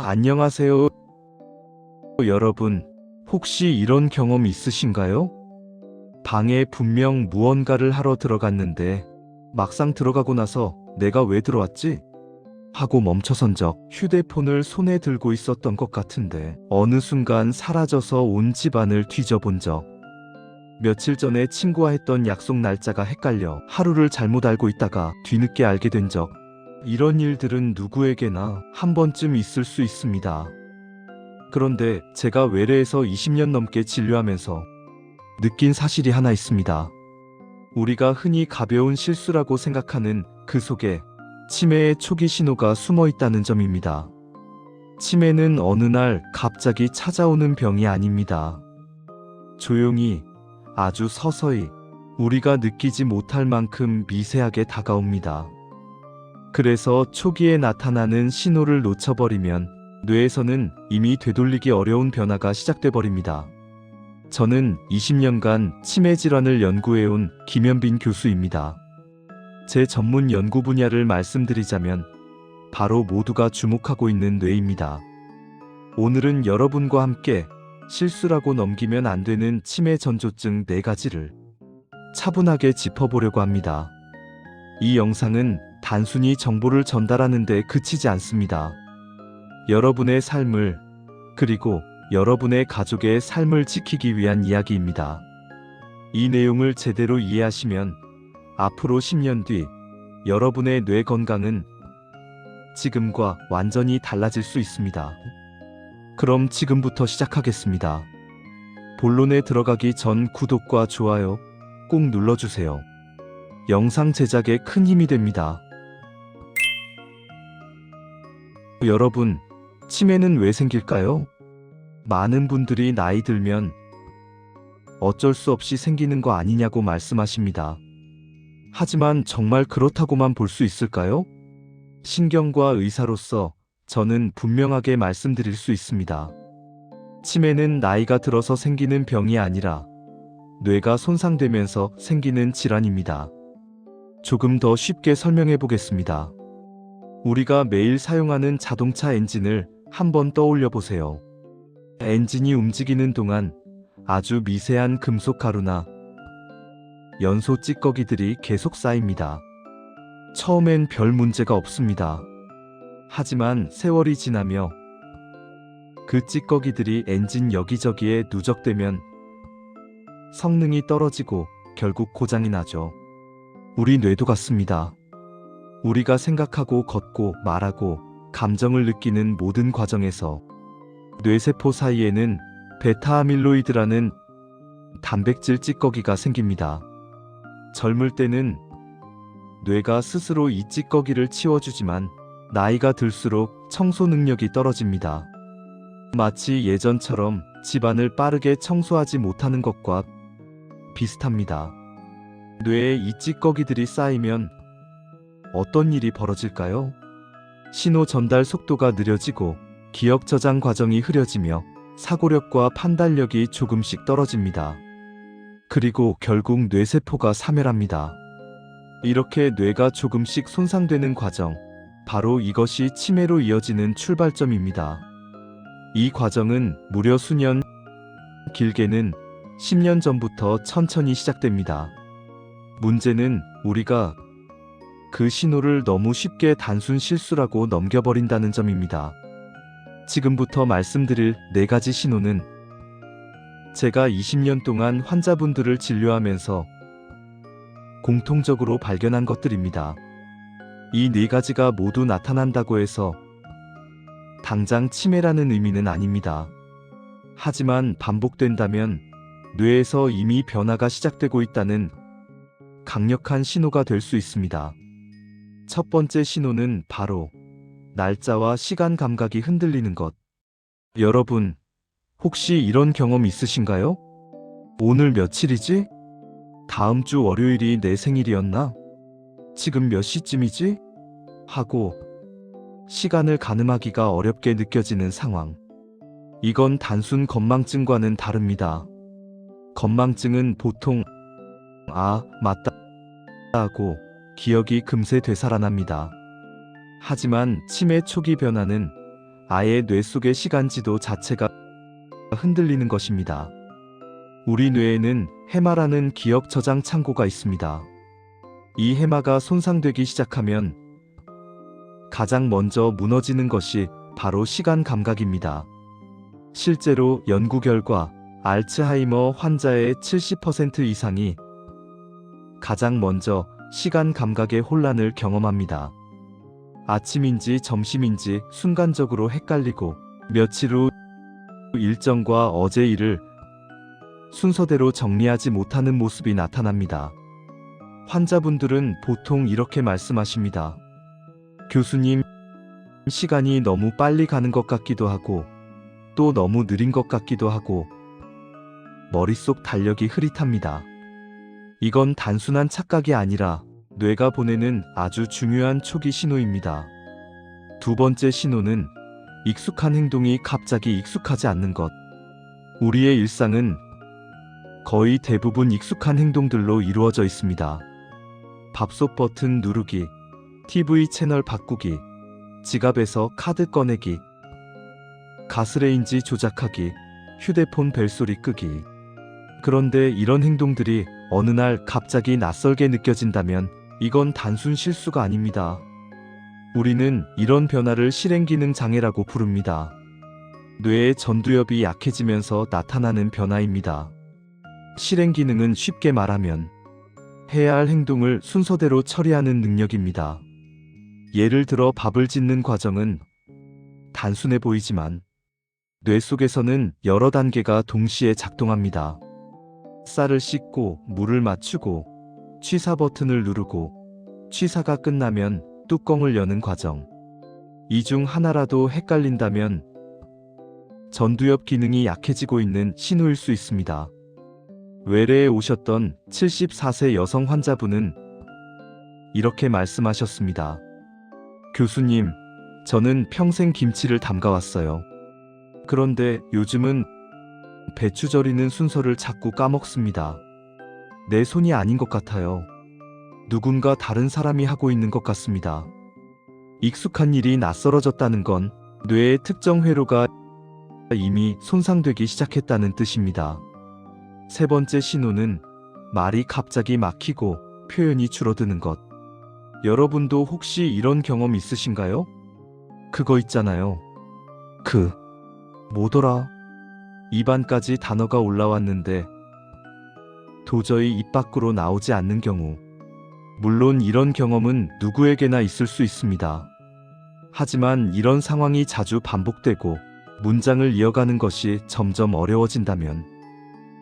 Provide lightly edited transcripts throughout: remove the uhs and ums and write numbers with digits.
안녕하세요, 여러분. 혹시 이런 경험 있으신가요? 방에 분명 무언가를 하러 들어갔는데 막상 들어가고 나서 내가 왜 들어왔지? 하고 멈춰선 적, 휴대폰을 손에 들고 있었던 것 같은데 어느 순간 사라져서 온 집안을 뒤져본 적, 며칠 전에 친구와 했던 약속 날짜가 헷갈려 하루를 잘못 알고 있다가 뒤늦게 알게 된 적, 이런 일들은 누구에게나 한 번쯤 있을 수 있습니다. 그런데 제가 외래에서 20년 넘게 진료하면서 느낀 사실이 하나 있습니다. 우리가 흔히 가벼운 실수라고 생각하는 그 속에 치매의 초기 신호가 숨어 있다는 점입니다. 치매는 어느 날 갑자기 찾아오는 병이 아닙니다. 조용히, 아주 서서히, 우리가 느끼지 못할 만큼 미세하게 다가옵니다. 그래서 초기에 나타나는 신호를 놓쳐버리면 뇌에서는 이미 되돌리기 어려운 변화가 시작돼 버립니다. 저는 20년간 치매 질환을 연구해온 김현빈 교수입니다. 제 전문 연구 분야를 말씀드리자면 바로 모두가 주목하고 있는 뇌입니다. 오늘은 여러분과 함께 실수라고 넘기면 안 되는 치매 전조증 4가지를 차분하게 짚어보려고 합니다. 이 영상은 단순히 정보를 전달하는 데 그치지 않습니다. 여러분의 삶을, 그리고 여러분의 가족의 삶을 지키기 위한 이야기입니다. 이 내용을 제대로 이해하시면 앞으로 10년 뒤 여러분의 뇌 건강은 지금과 완전히 달라질 수 있습니다. 그럼 지금부터 시작하겠습니다. 본론에 들어가기 전 구독과 좋아요 꼭 눌러주세요. 영상 제작에 큰 힘이 됩니다. 여러분, 치매는 왜 생길까요? 많은 분들이 나이 들면 어쩔 수 없이 생기는 거 아니냐고 말씀하십니다. 하지만 정말 그렇다고만 볼 수 있을까요? 신경과 의사로서 저는 분명하게 말씀드릴 수 있습니다. 치매는 나이가 들어서 생기는 병이 아니라 뇌가 손상되면서 생기는 질환입니다. 조금 더 쉽게 설명해 보겠습니다. 우리가 매일 사용하는 자동차 엔진을 한번 떠올려 보세요. 엔진이 움직이는 동안 아주 미세한 금속 가루나 연소 찌꺼기들이 계속 쌓입니다. 처음엔 별 문제가 없습니다. 하지만 세월이 지나며 그 찌꺼기들이 엔진 여기저기에 누적되면 성능이 떨어지고 결국 고장이 나죠. 우리 뇌도 같습니다. 우리가 생각하고 걷고 말하고 감정을 느끼는 모든 과정에서 뇌세포 사이에는 베타아밀로이드라는 단백질 찌꺼기가 생깁니다. 젊을 때는 뇌가 스스로 이 찌꺼기를 치워주지만 나이가 들수록 청소 능력이 떨어집니다. 마치 예전처럼 집안을 빠르게 청소하지 못하는 것과 비슷합니다. 뇌에 이 찌꺼기들이 쌓이면 어떤 일이 벌어질까요? 신호 전달 속도가 느려지고 기억 저장 과정이 흐려지며 사고력과 판단력이 조금씩 떨어집니다. 그리고 결국 뇌세포가 사멸합니다. 이렇게 뇌가 조금씩 손상되는 과정, 바로 이것이 치매로 이어지는 출발점입니다. 이 과정은 무려 수년, 길게는 10년 전부터 천천히 시작됩니다. 문제는 우리가 그 신호를 너무 쉽게 단순 실수라고 넘겨버린다는 점입니다. 지금부터 말씀드릴 4가지 신호는 제가 20년 동안 환자분들을 진료하면서 공통적으로 발견한 것들입니다. 이 4가지가 모두 나타난다고 해서 당장 치매라는 의미는 아닙니다. 하지만 반복된다면 뇌에서 이미 변화가 시작되고 있다는 강력한 신호가 될 수 있습니다. 첫 번째 신호는 바로 날짜와 시간 감각이 흔들리는 것. 여러분, 혹시 이런 경험 있으신가요? 오늘 며칠이지? 다음 주 월요일이 내 생일이었나? 지금 몇 시쯤이지? 하고 시간을 가늠하기가 어렵게 느껴지는 상황. 이건 단순 건망증과는 다릅니다. 건망증은 보통 아, 맞다 하고 기억이 금세 되살아납니다. 하지만 치매 초기 변화는 아예 뇌 속의 시간지도 자체가 흔들리는 것입니다. 우리 뇌에는 해마라는 기억 저장 창고가 있습니다. 이 해마가 손상되기 시작하면 가장 먼저 무너지는 것이 바로 시간 감각입니다. 실제로 연구 결과 알츠하이머 환자의 70% 이상이 가장 먼저 시간 감각의 혼란을 경험합니다. 아침인지 점심인지 순간적으로 헷갈리고 며칠 후 일정과 어제 일을 순서대로 정리하지 못하는 모습이 나타납니다. 환자분들은 보통 이렇게 말씀하십니다. 교수님, 시간이 너무 빨리 가는 것 같기도 하고 또 너무 느린 것 같기도 하고 머릿속 달력이 흐릿합니다. 이건 단순한 착각이 아니라 뇌가 보내는 아주 중요한 초기 신호입니다. 두 번째 신호는 익숙한 행동이 갑자기 익숙하지 않는 것. 우리의 일상은 거의 대부분 익숙한 행동들로 이루어져 있습니다. 밥솥 버튼 누르기, TV 채널 바꾸기, 지갑에서 카드 꺼내기, 가스레인지 조작하기, 휴대폰 벨소리 끄기. 그런데 이런 행동들이 어느 날 갑자기 낯설게 느껴진다면 이건 단순 실수가 아닙니다. 우리는 이런 변화를 실행기능 장애라고 부릅니다. 뇌의 전두엽이 약해지면서 나타나는 변화입니다. 실행기능은 쉽게 말하면 해야 할 행동을 순서대로 처리하는 능력입니다. 예를 들어 밥을 짓는 과정은 단순해 보이지만 뇌 속에서는 여러 단계가 동시에 작동합니다. 쌀을 씻고 물을 맞추고 취사 버튼을 누르고 취사가 끝나면 뚜껑을 여는 과정. 이 중 하나라도 헷갈린다면 전두엽 기능이 약해지고 있는 신호일 수 있습니다. 외래에 오셨던 74세 여성 환자분은 이렇게 말씀하셨습니다. 교수님, 저는 평생 김치를 담가왔어요. 그런데 요즘은 배추 절이는 순서를 자꾸 까먹습니다. 내 손이 아닌 것 같아요. 누군가 다른 사람이 하고 있는 것 같습니다. 익숙한 일이 낯설어졌다는 건 뇌의 특정 회로가 이미 손상되기 시작했다는 뜻입니다. 세 번째 신호는 말이 갑자기 막히고 표현이 줄어드는 것. 여러분도 혹시 이런 경험 있으신가요? 그거 있잖아요. 뭐더라? 입안까지 단어가 올라왔는데 도저히 입 밖으로 나오지 않는 경우. 물론 이런 경험은 누구에게나 있을 수 있습니다. 하지만 이런 상황이 자주 반복되고 문장을 이어가는 것이 점점 어려워진다면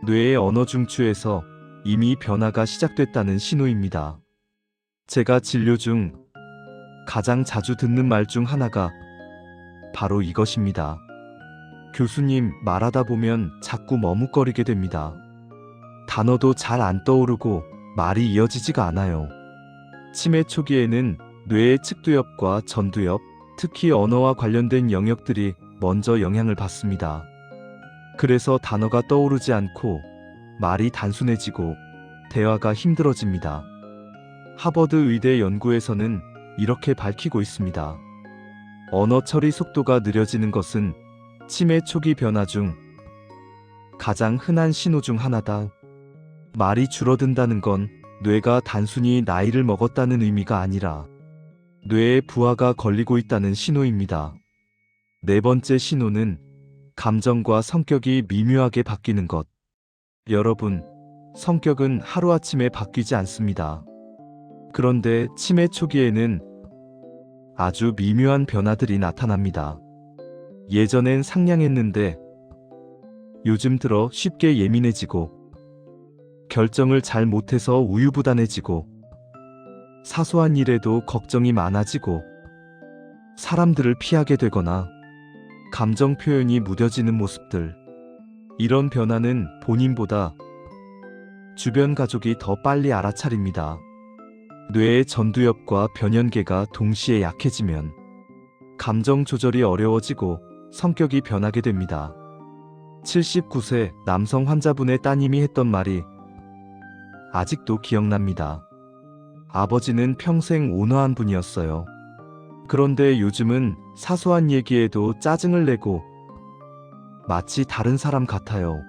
뇌의 언어 중추에서 이미 변화가 시작됐다는 신호입니다. 제가 진료 중 가장 자주 듣는 말 중 하나가 바로 이것입니다. 교수님, 말하다 보면 자꾸 머뭇거리게 됩니다. 단어도 잘 안 떠오르고 말이 이어지지가 않아요. 치매 초기에는 뇌의 측두엽과 전두엽, 특히 언어와 관련된 영역들이 먼저 영향을 받습니다. 그래서 단어가 떠오르지 않고 말이 단순해지고 대화가 힘들어집니다. 하버드 의대 연구에서는 이렇게 밝히고 있습니다. 언어 처리 속도가 느려지는 것은 치매 초기 변화 중 가장 흔한 신호 중 하나다. 말이 줄어든다는 건 뇌가 단순히 나이를 먹었다는 의미가 아니라 뇌에 부하가 걸리고 있다는 신호입니다. 네 번째 신호는 감정과 성격이 미묘하게 바뀌는 것. 여러분, 성격은 하루아침에 바뀌지 않습니다. 그런데 치매 초기에는 아주 미묘한 변화들이 나타납니다. 예전엔 상냥했는데 요즘 들어 쉽게 예민해지고 결정을 잘 못해서 우유부단해지고 사소한 일에도 걱정이 많아지고 사람들을 피하게 되거나 감정 표현이 무뎌지는 모습들. 이런 변화는 본인보다 주변 가족이 더 빨리 알아차립니다. 뇌의 전두엽과 변연계가 동시에 약해지면 감정 조절이 어려워지고 성격이 변하게 됩니다. 79세 남성 환자분의 따님이 했던 말이 아직도 기억납니다. 아버지는 평생 온화한 분이었어요. 그런데 요즘은 사소한 얘기에도 짜증을 내고 마치 다른 사람 같아요.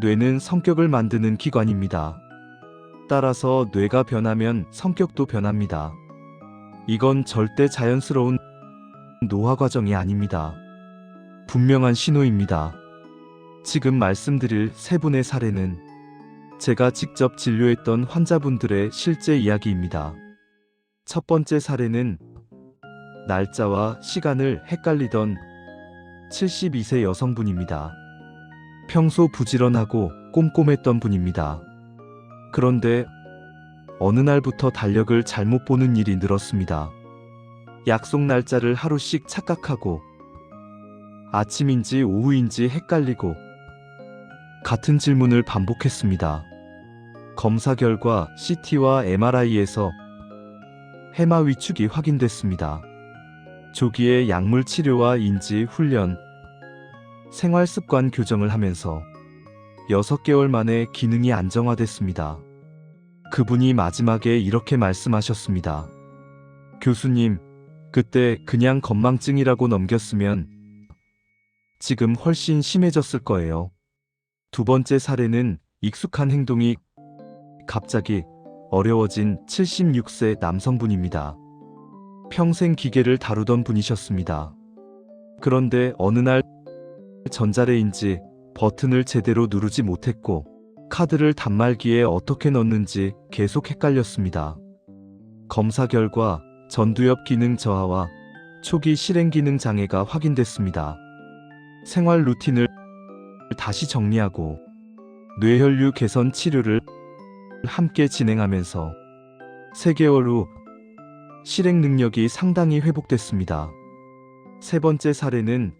뇌는 성격을 만드는 기관입니다. 따라서 뇌가 변하면 성격도 변합니다. 이건 절대 자연스러운 노화 과정이 아닙니다. 분명한 신호입니다. 지금 말씀드릴 세 분의 사례는 제가 직접 진료했던 환자분들의 실제 이야기입니다. 첫 번째 사례는 날짜와 시간을 헷갈리던 72세 여성분입니다. 평소 부지런하고 꼼꼼했던 분입니다. 그런데 어느 날부터 달력을 잘못 보는 일이 늘었습니다. 약속 날짜를 하루씩 착각하고 아침인지 오후인지 헷갈리고 같은 질문을 반복했습니다. 검사 결과 CT와 MRI에서 해마 위축이 확인됐습니다. 조기에 약물 치료와 인지 훈련, 생활 습관 교정을 하면서 6개월 만에 기능이 안정화됐습니다. 그분이 마지막에 이렇게 말씀하셨습니다. 교수님, 그때 그냥 건망증이라고 넘겼으면 지금 훨씬 심해졌을 거예요. 두 번째 사례는 익숙한 행동이 갑자기 어려워진 76세 남성분입니다. 평생 기계를 다루던 분이셨습니다. 그런데 어느 날 전자레인지 버튼을 제대로 누르지 못했고 카드를 단말기에 어떻게 넣는지 계속 헷갈렸습니다. 검사 결과 전두엽 기능 저하와 초기 실행 기능 장애가 확인됐습니다. 생활 루틴을 다시 정리하고 뇌혈류 개선 치료를 함께 진행하면서 3개월 후 실행 능력이 상당히 회복됐습니다. 세 번째 사례는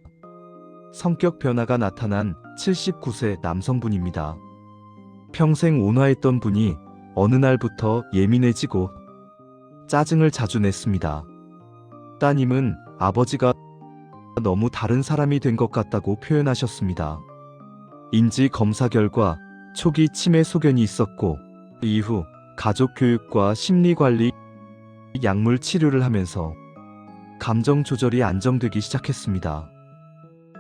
성격 변화가 나타난 79세 남성분입니다. 평생 온화했던 분이 어느 날부터 예민해지고 짜증을 자주 냈습니다. 따님은 아버지가 너무 다른 사람이 된 것 같다고 표현하셨습니다. 인지 검사 결과 초기 치매 소견이 있었고 이후 가족 교육과 심리 관리, 약물 치료를 하면서 감정 조절이 안정되기 시작했습니다.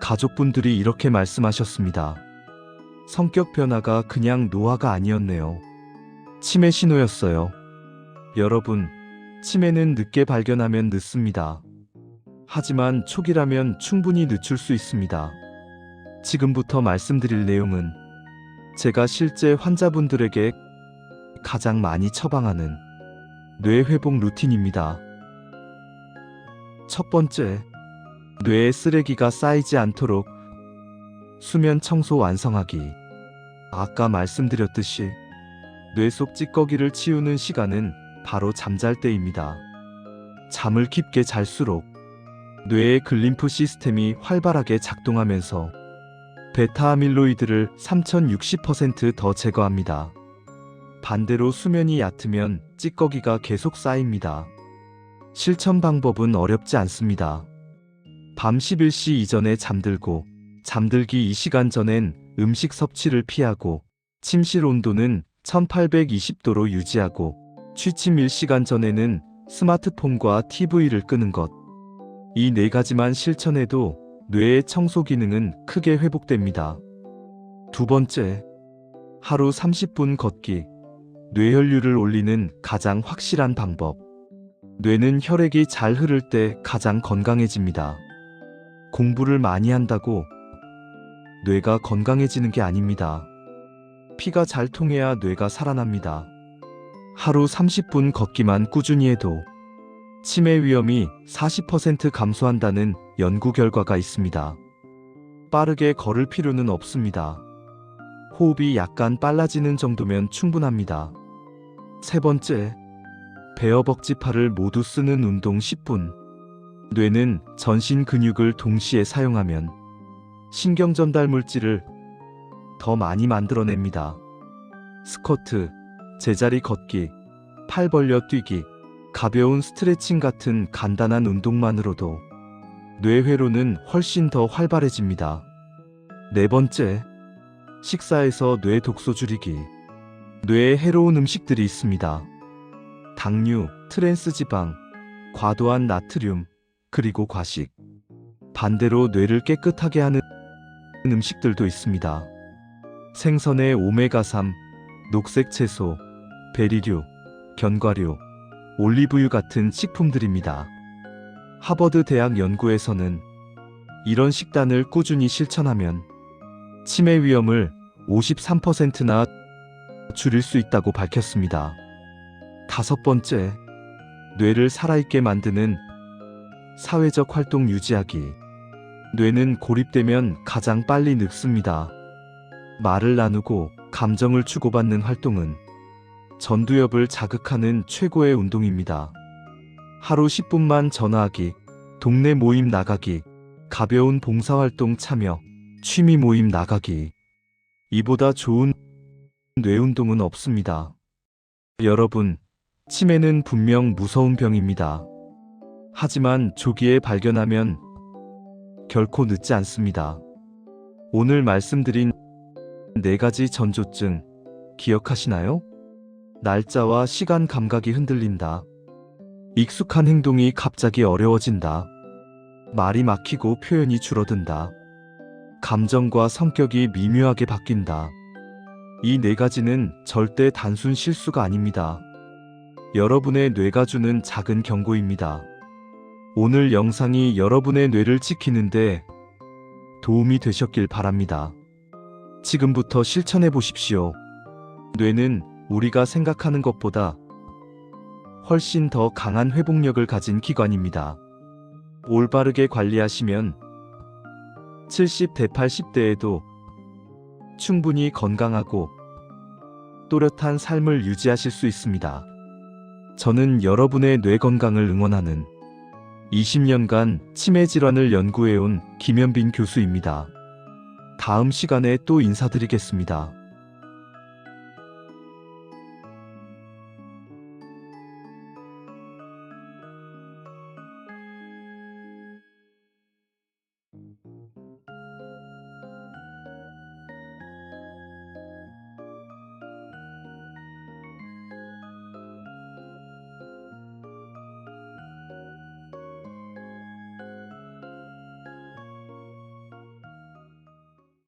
가족분들이 이렇게 말씀하셨습니다. 성격 변화가 그냥 노화가 아니었네요. 치매 신호였어요. 여러분, 치매는 늦게 발견하면 늦습니다. 하지만 초기라면 충분히 늦출 수 있습니다. 지금부터 말씀드릴 내용은 제가 실제 환자분들에게 가장 많이 처방하는 뇌 회복 루틴입니다. 첫 번째, 뇌에 쓰레기가 쌓이지 않도록 수면 청소 완성하기. 아까 말씀드렸듯이 뇌 속 찌꺼기를 치우는 시간은 바로 잠잘 때입니다. 잠을 깊게 잘수록 뇌의 글림프 시스템이 활발하게 작동하면서 베타 아밀로이드를 3060% 더 제거합니다. 반대로 수면이 얕으면 찌꺼기가 계속 쌓입니다. 실천 방법은 어렵지 않습니다. 밤 11시 이전에 잠들고 잠들기 2시간 전엔 음식 섭취를 피하고 침실 온도는 1820도로 유지하고 취침 1시간 전에는 스마트폰과 TV를 끄는 것. 이 4가지만 실천해도 뇌의 청소 기능은 크게 회복됩니다. 두 번째, 하루 30분 걷기. 뇌혈류를 올리는 가장 확실한 방법. 뇌는 혈액이 잘 흐를 때 가장 건강해집니다. 공부를 많이 한다고 뇌가 건강해지는 게 아닙니다. 피가 잘 통해야 뇌가 살아납니다. 하루 30분 걷기만 꾸준히 해도 치매 위험이 40% 감소한다는 연구 결과가 있습니다. 빠르게 걸을 필요는 없습니다. 호흡이 약간 빨라지는 정도면 충분합니다. 세 번째, 베어벅지팔을 모두 쓰는 운동 10분. 뇌는 전신 근육을 동시에 사용하면 신경 전달 물질을 더 많이 만들어냅니다. 스쿼트, 제자리 걷기, 팔 벌려 뛰기, 가벼운 스트레칭 같은 간단한 운동만으로도 뇌회로는 훨씬 더 활발해집니다. 네 번째, 식사에서 뇌 독소 줄이기. 뇌에 해로운 음식들이 있습니다. 당류, 트랜스 지방, 과도한 나트륨, 그리고 과식. 반대로 뇌를 깨끗하게 하는 음식들도 있습니다. 생선의 오메가3, 녹색 채소, 베리류, 견과류, 올리브유 같은 식품들입니다. 하버드 대학 연구에서는 이런 식단을 꾸준히 실천하면 치매 위험을 53%나 줄일 수 있다고 밝혔습니다. 다섯 번째, 뇌를 살아있게 만드는 사회적 활동 유지하기. 뇌는 고립되면 가장 빨리 늙습니다. 말을 나누고 감정을 주고받는 활동은 전두엽을 자극하는 최고의 운동입니다. 하루 10분만 전화하기, 동네 모임 나가기, 가벼운 봉사활동 참여, 취미 모임 나가기. 이보다 좋은 뇌 운동은 없습니다. 여러분, 치매는 분명 무서운 병입니다. 하지만 조기에 발견하면 결코 늦지 않습니다. 오늘 말씀드린 4가지 전조증 기억하시나요? 날짜와 시간 감각이 흔들린다. 익숙한 행동이 갑자기 어려워진다. 말이 막히고 표현이 줄어든다. 감정과 성격이 미묘하게 바뀐다. 이 4가지는 절대 단순 실수가 아닙니다. 여러분의 뇌가 주는 작은 경고입니다. 오늘 영상이 여러분의 뇌를 지키는데 도움이 되셨길 바랍니다. 지금부터 실천해 보십시오. 뇌는 우리가 생각하는 것보다 훨씬 더 강한 회복력을 가진 기관입니다. 올바르게 관리하시면 70대 80대에도 충분히 건강하고 또렷한 삶을 유지하실 수 있습니다. 저는 여러분의 뇌 건강을 응원하는 20년간 치매 질환을 연구해온 김현빈 교수입니다. 다음 시간에 또 인사드리겠습니다.